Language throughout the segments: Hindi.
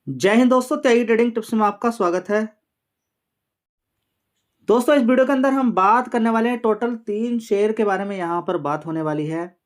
जय हिंद दोस्तों, त्यागी ट्रेडिंग टिप्स में आपका स्वागत है। दोस्तों, इस वीडियो के अंदर हम बात करने वाले हैं टोटल 3 शेयर के बारे में। यहाँ पर बात होने वाली है,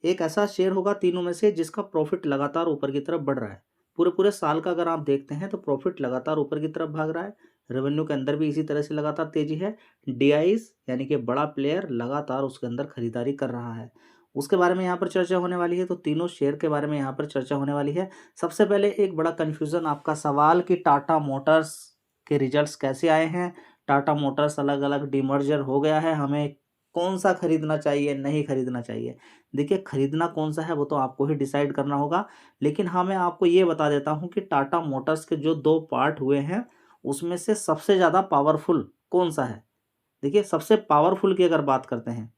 एक ऐसा शेयर होगा तीनों में से जिसका प्रॉफिट लगातार ऊपर की तरफ बढ़ रहा है। पूरे पूरे साल का अगर आप देखते हैं तो प्रॉफिट लगातार ऊपर की तरफ भाग रहा है। रेवेन्यू के अंदर भी इसी तरह से लगातार तेजी है। डीआईज यानी कि बड़ा प्लेयर लगातार उसके अंदर खरीदारी कर रहा है। उसके बारे में यहाँ पर चर्चा होने वाली है। तो तीनों शेयर के बारे में यहाँ पर चर्चा होने वाली है। सबसे पहले एक बड़ा कन्फ्यूजन आपका सवाल कि टाटा मोटर्स के रिजल्ट्स कैसे आए हैं। टाटा मोटर्स अलग अलग डीमर्जर हो गया है, हमें कौन सा खरीदना चाहिए, नहीं खरीदना चाहिए। देखिए, खरीदना कौन सा है वो तो आपको ही डिसाइड करना होगा। लेकिन हाँ, मैं आपको ये बता देता हूँ कि टाटा मोटर्स के जो 2 पार्ट हुए हैं उसमें से सबसे ज़्यादा पावरफुल कौन सा है। देखिए, सबसे पावरफुल की अगर बात करते हैं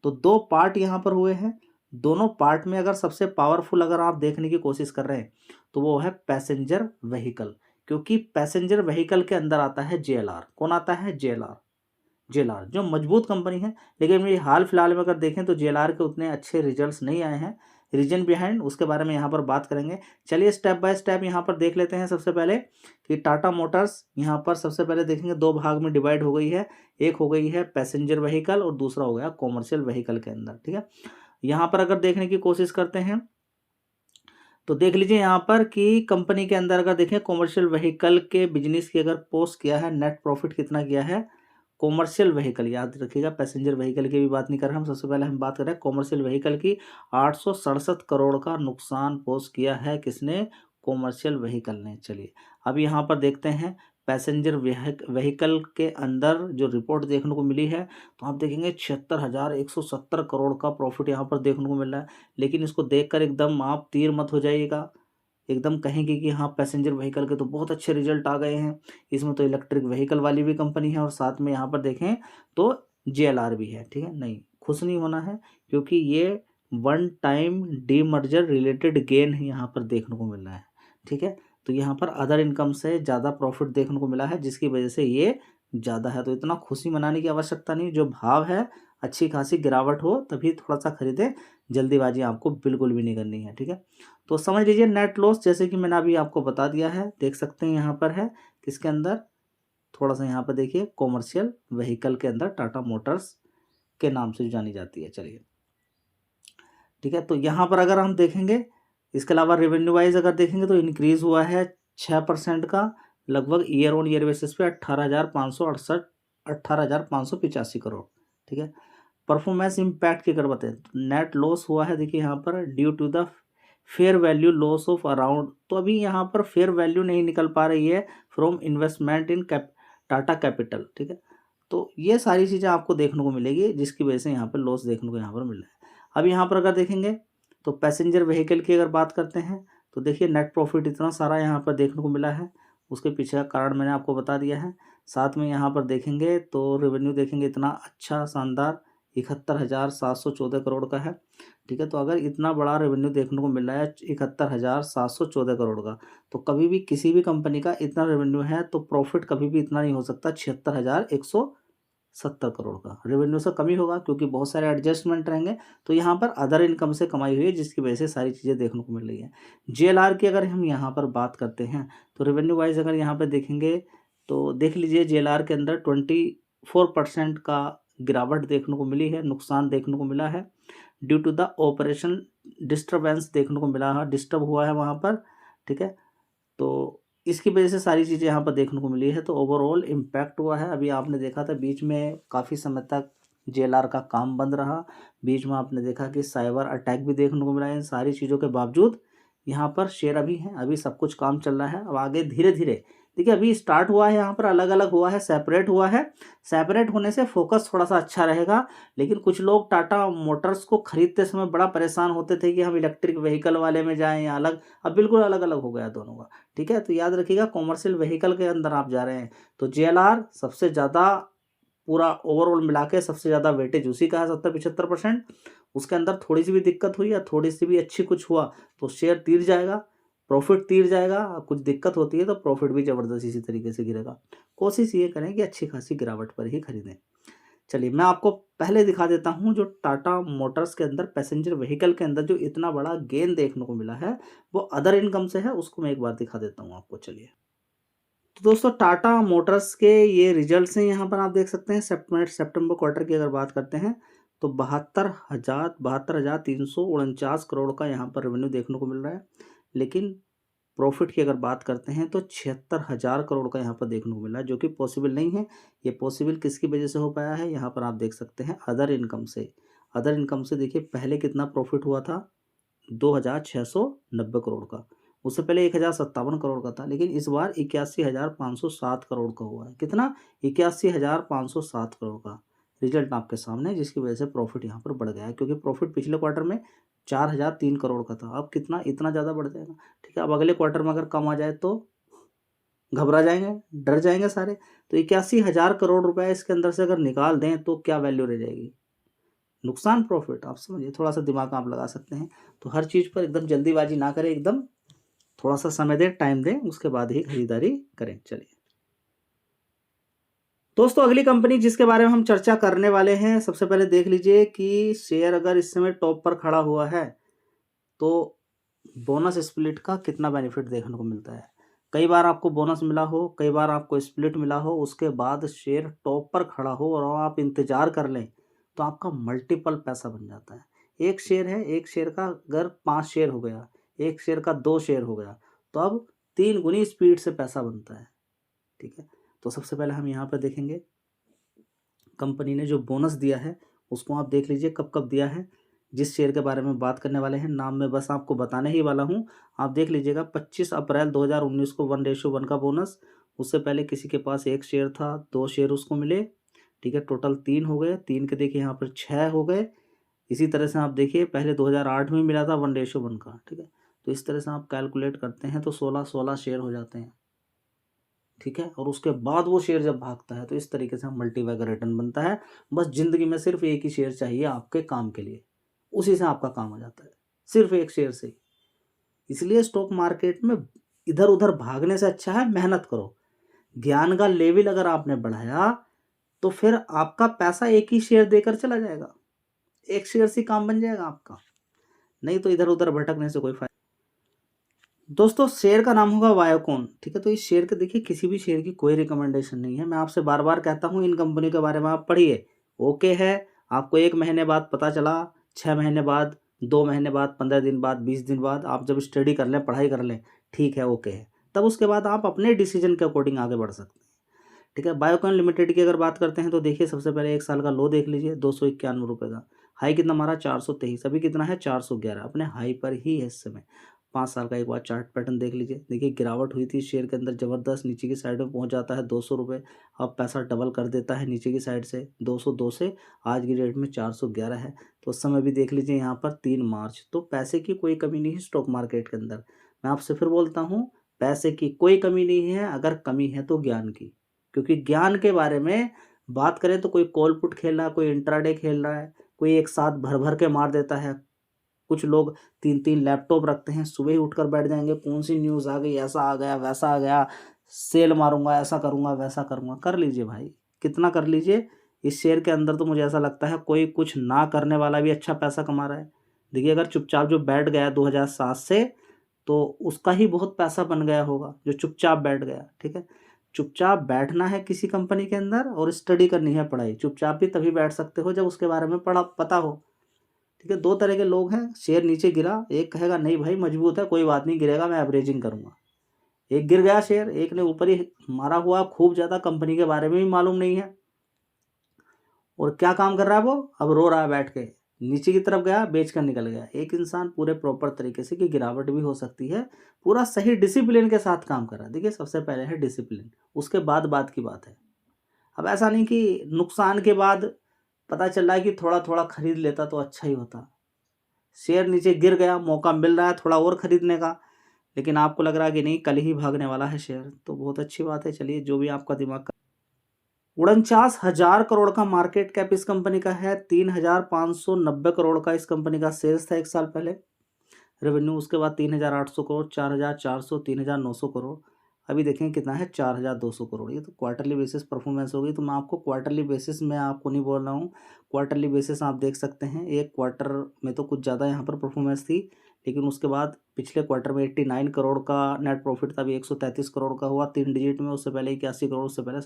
तो 2 पार्ट यहाँ पर हुए हैं। दोनों पार्ट में अगर सबसे पावरफुल अगर आप देखने की कोशिश कर रहे हैं तो वो है पैसेंजर व्हीकल। क्योंकि पैसेंजर व्हीकल के अंदर आता है जेएलआर। कौन आता है? जेएलआर। जेएलआर जो मजबूत कंपनी है। लेकिन मेरी हाल फिलहाल में अगर देखें तो जेएलआर के उतने अच्छे रिजल्ट्स नहीं आए हैं। रीजन बिहाइंड उसके बारे में यहाँ पर बात करेंगे। चलिए स्टेप बाय स्टेप यहाँ पर देख लेते हैं। सबसे पहले कि टाटा मोटर्स यहाँ पर सबसे पहले देखेंगे 2 भाग में डिवाइड हो गई है। एक हो गई है पैसेंजर व्हीकल और दूसरा हो गया कॉमर्शियल व्हीकल के अंदर। ठीक है, यहाँ पर अगर देखने की कोशिश करते हैं तो देख लीजिए यहाँ पर कि कंपनी के अंदर अगर देखें कॉमर्शियल व्हीकल के बिजनेस की अगर पोस्ट किया है, नेट प्रॉफिट कितना किया है। कॉमर्शियल व्हीकल याद रखिएगा, पैसेंजर व्हीकल की भी बात नहीं कर रहे हम। सबसे पहले हम बात कर रहे हैं कॉमर्शियल व्हीकल की। 867 करोड़ का नुकसान पोस्ट किया है किसने? कॉमर्शियल व्हीकल ने। चलिए अब यहाँ पर देखते हैं पैसेंजर व्हीकल के अंदर जो रिपोर्ट देखने को मिली है तो आप देखेंगे 76,170 करोड़ का प्रॉफिट यहाँ पर देखने को मिल रहा है। लेकिन इसको देखकर एकदम आप तीर मत हो जाइएगा, एकदम कहेंगे कि हाँ पैसेंजर व्हीकल के तो बहुत अच्छे रिजल्ट आ गए हैं, इसमें तो इलेक्ट्रिक व्हीकल वाली भी कंपनी है और साथ में यहाँ पर देखें तो जेएलआर भी है। ठीक है, नहीं खुश नहीं होना है क्योंकि ये one time demerger related gain है यहाँ पर देखने को मिल रहा है। ठीक है, तो यहाँ पर अदर इनकम से ज़्यादा प्रॉफिट देखने को मिला है जिसकी वजह से ये ज़्यादा है। तो इतना खुशी मनाने की आवश्यकता नहीं। जो भाव है अच्छी खासी गिरावट हो तभी थोड़ा सा खरीदें, जल्दीबाजी आपको बिल्कुल भी नहीं करनी है। ठीक है, तो समझ लीजिए नेट लॉस जैसे कि मैंने अभी आपको बता दिया है, देख सकते हैं यहाँ पर है किसके अंदर, थोड़ा सा यहाँ पर देखिए कॉमर्शियल व्हीकल के अंदर टाटा मोटर्स के नाम से जानी जाती है। चलिए ठीक है, तो यहाँ पर अगर हम देखेंगे इसके अलावा रेवेन्यू वाइज अगर देखेंगे तो इंक्रीज हुआ है 6% का, लगभग ईयर ऑन ईयर बेसिस पे 18,585 करोड़। ठीक है, परफॉर्मेंस इम्पैक्ट की अगर बताएं तो नेट लॉस हुआ है, देखिए यहाँ पर due to the fair value loss of around, तो अभी यहाँ पर फेयर वैल्यू नहीं निकल पा रही है from investment in Tata capital. ठीक है, तो ये सारी चीज़ें आपको देखने को मिलेगी जिसकी वजह से यहाँ पर लॉस देखने को यहाँ पर मिल रहा है। अब यहाँ पर अगर देखेंगे तो पैसेंजर व्हीकल की अगर बात करते हैं तो देखिए नेट प्रॉफिट इतना सारा यहाँ पर देखने को मिला है, उसके पीछे का कारण मैंने आपको बता दिया है। साथ में यहाँ पर देखेंगे तो रेवेन्यू देखेंगे इतना अच्छा शानदार 71,714 करोड़ का है। ठीक है, तो अगर इतना बड़ा रेवेन्यू देखने को मिल रहा है 71,714 करोड़ का, तो कभी भी किसी भी कंपनी का इतना रेवेन्यू है तो प्रॉफिट कभी भी इतना नहीं हो सकता 76,170 करोड़ का। रेवेन्यू से कमी होगा क्योंकि बहुत सारे एडजस्टमेंट रहेंगे। तो यहाँ पर अदर इनकम से कमाई हुई है जिसकी वजह से सारी चीज़ें देखने को मिल रही है। जेएलआर की अगर हम यहाँ पर बात करते हैं तो रेवेन्यू वाइज अगर यहाँ पर देखेंगे तो देख लीजिए जेएलआर के अंदर 24% का गिरावट देखने को मिली है, नुकसान देखने को मिला है due to the operation disturbance देखने को मिला है, डिस्टर्ब हुआ है वहाँ पर। ठीक है, तो इसकी वजह से सारी चीज़ें यहाँ पर देखने को मिली है, तो ओवरऑल इम्पैक्ट हुआ है। अभी आपने देखा था बीच में काफ़ी समय तक जेएलआर का काम बंद रहा, बीच में आपने देखा कि साइबर अटैक भी देखने को मिला। इन सारी चीज़ों के बावजूद यहाँ पर शेयर अभी हैं, अभी सब कुछ काम चल रहा है। अब आगे धीरे धीरे देखिए अभी स्टार्ट हुआ है, यहाँ पर अलग अलग हुआ है, सेपरेट हुआ है। सेपरेट होने से फोकस थोड़ा सा अच्छा रहेगा। लेकिन कुछ लोग टाटा मोटर्स को खरीदते समय बड़ा परेशान होते थे कि हम इलेक्ट्रिक व्हीकल वाले में जाएं या अलग, अब बिल्कुल अलग अलग हो गया दोनों का। ठीक है, तो याद रखिएगा कॉमर्शियल व्हीकल के अंदर आप जा रहे हैं तो जेएलआर सबसे ज़्यादा, पूरा ओवरऑल मिला के सबसे ज़्यादा वेटेज उसी का है 70-75%। उसके अंदर थोड़ी सी भी दिक्कत हुई या थोड़ी सी भी अच्छी कुछ हुआ तो शेयर तीर जाएगा, प्रॉफिट तीर जाएगा। कुछ दिक्कत होती है तो प्रॉफिट भी ज़बरदस्त इसी तरीके से गिरेगा। कोशिश ये करें कि अच्छी खासी गिरावट पर ही खरीदें। चलिए मैं आपको पहले दिखा देता हूँ जो टाटा मोटर्स के अंदर पैसेंजर व्हीकल के अंदर जो इतना बड़ा गेन देखने को मिला है वो अदर इनकम से है, उसको मैं एक बार दिखा देता हूँ आपको। चलिए तो दोस्तों टाटा मोटर्स के ये रिजल्ट्स हैं, यहाँ पर आप देख सकते हैं सितंबर क्वार्टर की अगर बात करते हैं तो 72,349 करोड़ का यहाँ पर रेवेन्यू देखने को मिल रहा है। लेकिन प्रॉफिट की अगर बात करते हैं तो 76,000 करोड़ का यहाँ पर देखने को मिला है, जो कि पॉसिबल नहीं है। ये पॉसिबल किसकी वजह से हो पाया है, यहाँ पर आप देख सकते हैं अदर इनकम से। अदर इनकम से देखिए पहले कितना प्रॉफिट हुआ था, 2,690 करोड़ का। उससे पहले 1,057 करोड़ का था, लेकिन इस बार 81,507 करोड़ का हुआ है। कितना? 81,507 करोड़ का रिजल्ट आपके सामने है, जिसकी वजह से प्रॉफिट यहाँ पर बढ़ गया है। क्योंकि प्रॉफिट पिछले क्वार्टर में 4,003 करोड़ का था, अब कितना इतना ज़्यादा बढ़ जाएगा। ठीक है, अब अगले क्वार्टर में अगर कम आ जाए तो घबरा जाएंगे, डर जाएंगे सारे। तो 81,000 करोड़ रुपए इसके अंदर से अगर निकाल दें तो क्या वैल्यू रह जाएगी? नुकसान प्रॉफिट, आप समझिए, थोड़ा सा दिमाग आप लगा सकते हैं। तो हर चीज़ पर एकदम जल्दीबाजी ना करें, एकदम थोड़ा सा समय दें, टाइम दें, उसके बाद ही खरीदारी करें। चलिए दोस्तों अगली कंपनी जिसके बारे में हम चर्चा करने वाले हैं, सबसे पहले देख लीजिए कि शेयर अगर इस समय टॉप पर खड़ा हुआ है तो बोनस स्प्लिट का कितना बेनिफिट देखने को मिलता है। कई बार आपको बोनस मिला हो, कई बार आपको स्प्लिट मिला हो, उसके बाद शेयर टॉप पर खड़ा हो और आप इंतज़ार कर लें तो आपका मल्टीपल पैसा बन जाता है। एक शेयर है, एक शेयर का अगर 5 शेयर हो गया, एक शेयर का 2 शेयर हो गया, तो अब 3 गुनी स्पीड से पैसा बनता है। ठीक है, तो सबसे पहले हम यहाँ पर देखेंगे कंपनी ने जो बोनस दिया है उसको आप देख लीजिए कब कब दिया है। जिस शेयर के बारे में बात करने वाले हैं नाम में बस आपको बताने ही वाला हूँ, आप देख लीजिएगा 25 अप्रैल 2019 को 1:1 का बोनस। उससे पहले किसी के पास 1 शेयर था, 2 शेयर उसको मिले। ठीक है, टोटल 3 हो गए, 3 के देखिए यहाँ पर 6 हो गए। इसी तरह से आप देखिए पहले 2008 में मिला था 1:1 का। ठीक है, तो इस तरह से आप कैलकुलेट करते हैं तो 16 शेयर हो जाते हैं। ठीक है, और उसके बाद वो शेयर जब भागता है तो इस तरीके से मल्टीबैग का रिटर्न बनता है। बस ज़िंदगी में सिर्फ एक ही शेयर चाहिए आपके काम के लिए, उसी से आपका काम हो जाता है, सिर्फ एक शेयर से ही। इसलिए स्टॉक मार्केट में इधर उधर भागने से अच्छा है मेहनत करो। ज्ञान का लेवल अगर आपने बढ़ाया तो फिर आपका पैसा एक ही शेयर देकर चला जाएगा, एक शेयर से काम बन जाएगा आपका। नहीं तो इधर उधर भटकने से कोई फायदा। दोस्तों शेयर का नाम होगा वायोकॉन। ठीक है, तो इस शेयर के देखिए किसी भी शेयर की कोई रिकमेंडेशन नहीं है। मैं आपसे बार बार कहता हूँ इन कंपनी के बारे में आप पढ़िए। ओके है, आपको 1 महीने बाद पता चला, 6 महीने बाद, 2 महीने बाद, 15 दिन बाद, 20 दिन बाद आप जब स्टडी कर लें, पढ़ाई कर लें, ठीक है, ओके है, तब उसके बाद आप अपने डिसीजन के अकॉर्डिंग आगे बढ़ सकते हैं। ठीक है, बायोकॉन लिमिटेड की अगर बात करते हैं तो देखिए सबसे पहले 1 साल का लो देख लीजिए, 291 रुपये का। हाई कितना मारा, 423। अभी कितना है, 411, अपने हाई पर ही है इस समय। 5 साल का एक बार चार्ट पैटर्न देख लीजिए। देखिए गिरावट हुई थी शेयर के अंदर ज़बरदस्त, नीचे की साइड में पहुंच जाता है 200 रुपये। अब पैसा डबल कर देता है नीचे की साइड से, 202 से आज की डेट में 411 है। तो उस समय भी देख लीजिए यहाँ पर 3 मार्च। तो पैसे की कोई कमी नहीं है स्टॉक मार्केट के अंदर। मैं आपसे फिर बोलता हूँ, पैसे की कोई कमी नहीं है, अगर कमी है तो ज्ञान की। क्योंकि ज्ञान के बारे में बात करें तो कोई कॉल पुट खेल रहा है, कोई इंट्राडे खेल रहा है, कोई एक साथ भर भर के मार देता है। कुछ लोग 3-3 लैपटॉप रखते हैं, सुबह ही उठकर बैठ जाएंगे, कौन सी न्यूज़ आ गई, ऐसा आ गया, वैसा आ गया, सेल मारूंगा, ऐसा करूंगा, वैसा करूंगा। कर लीजिए भाई, कितना कर लीजिए। इस शेयर के अंदर तो मुझे ऐसा लगता है कोई कुछ ना करने वाला भी अच्छा पैसा कमा रहा है। देखिए अगर चुपचाप जो बैठ गया 2007 से, तो उसका ही बहुत पैसा बन गया होगा जो चुपचाप बैठ गया। ठीक है, चुपचाप बैठना है किसी कंपनी के अंदर और स्टडी करनी है, पढ़ाई। चुपचाप भी तभी बैठ सकते हो जब उसके बारे में पता हो। ठीक है, 2 तरह के लोग हैं। शेयर नीचे गिरा, एक कहेगा नहीं भाई मजबूत है, कोई बात नहीं, गिरेगा, मैं एवरेजिंग करूंगा। एक गिर गया शेयर, एक ने ऊपर ही मारा हुआ खूब ज़्यादा, कंपनी के बारे में भी मालूम नहीं है, और क्या काम कर रहा है वो, अब रो रहा है बैठ के, नीचे की तरफ गया, बेच कर निकल गया। एक इंसान पूरे प्रॉपर तरीके से, कि गिरावट भी हो सकती है, पूरा सही डिसिप्लिन के साथ काम कर रहा है। देखिए सबसे पहले है डिसिप्लिन, उसके बाद बात की बात है। अब ऐसा नहीं कि नुकसान के बाद पता चल रहा है कि थोड़ा थोड़ा खरीद लेता तो अच्छा ही होता। शेयर नीचे गिर गया, मौका मिल रहा है थोड़ा और खरीदने का, लेकिन आपको लग रहा है कि नहीं कल ही भागने वाला है शेयर, तो बहुत अच्छी बात है। चलिए जो भी आपका दिमाग का। 49,000 करोड़ का मार्केट कैप इस कंपनी का है। 3,590 करोड़ का इस कंपनी का सेल्स था 1 साल पहले। रेवेन्यू उसके बाद 3,800 करोड़, 4,400, 3,900 करोड़। अभी देखें कितना है 4,200 करोड़। ये तो क्वार्टरली बेसिस परफॉर्मेंस होगी, तो मैं आपको क्वार्टरली बेसिस में आपको नहीं बोल रहा हूँ, क्वार्टरली बेसिस आप देख सकते हैं। एक क्वार्टर में तो कुछ ज़्यादा यहाँ पर परफॉर्मेंस थी, लेकिन उसके बाद पिछले क्वार्टर में 89 करोड़ का नेट प्रॉफिट था, अभी 133 करोड़ का हुआ 3 डिजिट में। उससे पहले 81 करोड़, उससे पहले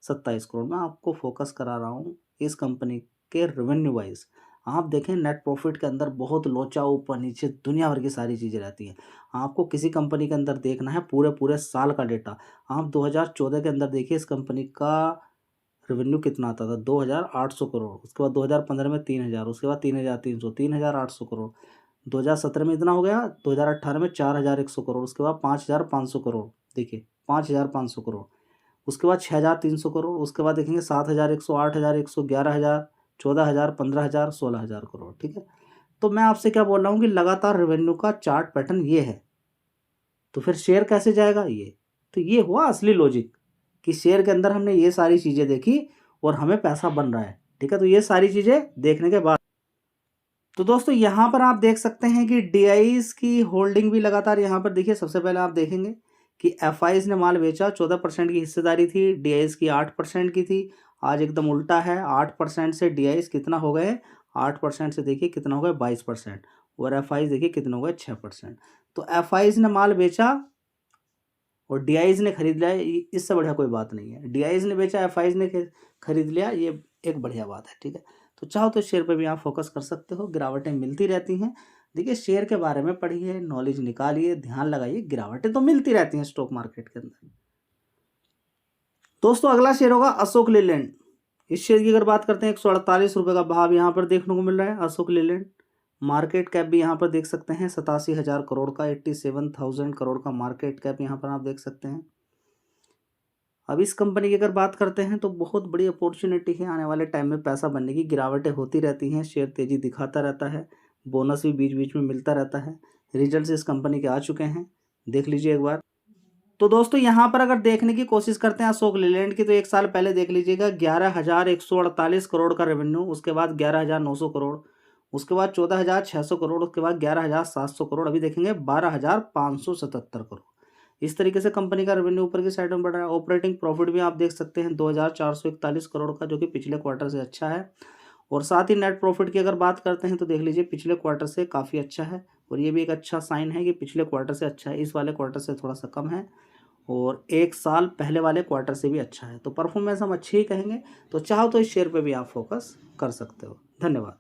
27 करोड़। मैं आपको फोकस करा रहा हूँ इस कंपनी के रेवेन्यू वाइज। आप देखें नेट प्रॉफिट के अंदर बहुत लोचा ऊपर नीचे दुनिया भर की सारी चीज़ें रहती हैं। आपको किसी कंपनी के अंदर देखना है पूरे पूरे साल का डेटा। आप 2014 के अंदर देखिए इस कंपनी का रेवेन्यू कितना आता था, 2,800 करोड़। उसके बाद 2015 में 3,000, उसके बाद 3,300, 3,800 करोड़। 2017 में इतना हो गया, 2018 में 4,100 करोड़, उसके बाद 5,500 करोड़। देखिए 5,500 करोड़, उसके बाद 6,300 करोड़, उसके बाद देखेंगे 7,100, 8,100, 11,000, 14,000, 15,000, 16,000 करोड़। ठीक है, तो मैं आपसे क्या बोल रहा हूँ कि लगातार रेवेन्यू का चार्ट पैटर्न ये है, तो फिर शेयर कैसे जाएगा ये? तो ये हुआ असली लॉजिक कि शेयर के अंदर हमने ये सारी चीज़ें देखी और हमें पैसा बन रहा है। ठीक है, तो ये सारी चीज़ें देखने के बाद तो दोस्तों यहाँ पर आप देख सकते हैं कि डीआईज की होल्डिंग भी लगातार यहाँ पर देखिए। सबसे पहले आप देखेंगे कि एफआईज ने माल बेचा, 14% की हिस्सेदारी थी, डीआईज की 8% की थी। आज एकदम उल्टा है, 8% से डीआईज कितना हो गए, 8% से देखिए कितना हो गया 22%, और एफआईज देखिए कितना हो गया 6%। तो एफआईज ने माल बेचा और डीआईज ने खरीद लिया, इससे बढ़िया कोई बात नहीं है। डीआईज ने बेचा, एफआईज ने खरीद लिया, ये एक बढ़िया बात है। ठीक है, तो चाहो तो शेयर पे भी आप फोकस कर सकते हो, गिरावटें मिलती रहती हैं। देखिए शेयर के बारे में पढ़िए, नॉलेज निकालिए, ध्यान लगाइए, गिरावटें तो मिलती रहती हैं स्टॉक मार्केट के अंदर। दोस्तों अगला शेयर होगा अशोक लेलैंड। इस शेयर की अगर बात करते हैं 148 रुपये का भाव यहाँ पर देखने को मिल रहा है। अशोक लेलैंड मार्केट कैप भी यहाँ पर देख सकते हैं 87,000 करोड़ का, 87,000 करोड़ का मार्केट कैप यहाँ पर आप देख सकते हैं। अब इस कंपनी की अगर बात करते हैं तो बहुत बड़ी अपॉर्चुनिटी है आने वाले टाइम में पैसा बनने की। गिरावटें होती रहती हैं, शेयर तेजी दिखाता रहता है, बोनस भी बीच बीच में मिलता रहता है। रिजल्ट्स इस कंपनी के आ चुके हैं, देख लीजिए एक बार। तो दोस्तों यहाँ पर अगर देखने की कोशिश करते हैं अशोक लेलैंड की, तो एक साल पहले देख लीजिएगा 11,148 करोड़ का रेवेन्यू, उसके बाद 11,900 करोड़, उसके बाद 14,600 करोड़, उसके बाद 11,700 करोड़, अभी देखेंगे 12,577 करोड़। इस तरीके से कंपनी का रेवेन्यू ऊपर की साइड में बढ़ रहा है। ऑपरेटिंग प्रॉफिट भी आप देख सकते हैं 2,441 करोड़ का, जो कि पिछले क्वार्टर से अच्छा है। और साथ ही नेट प्रॉफिट की अगर बात करते हैं तो देख लीजिए पिछले क्वार्टर से काफ़ी अच्छा है, और ये भी एक अच्छा साइन है कि पिछले क्वार्टर से अच्छा है, इस वाले क्वार्टर से थोड़ा सा कम है, और एक साल पहले वाले क्वार्टर से भी अच्छा है। तो परफॉर्मेंस हम अच्छी ही कहेंगे। तो चाहो तो इस शेयर पे भी आप फोकस कर सकते हो। धन्यवाद।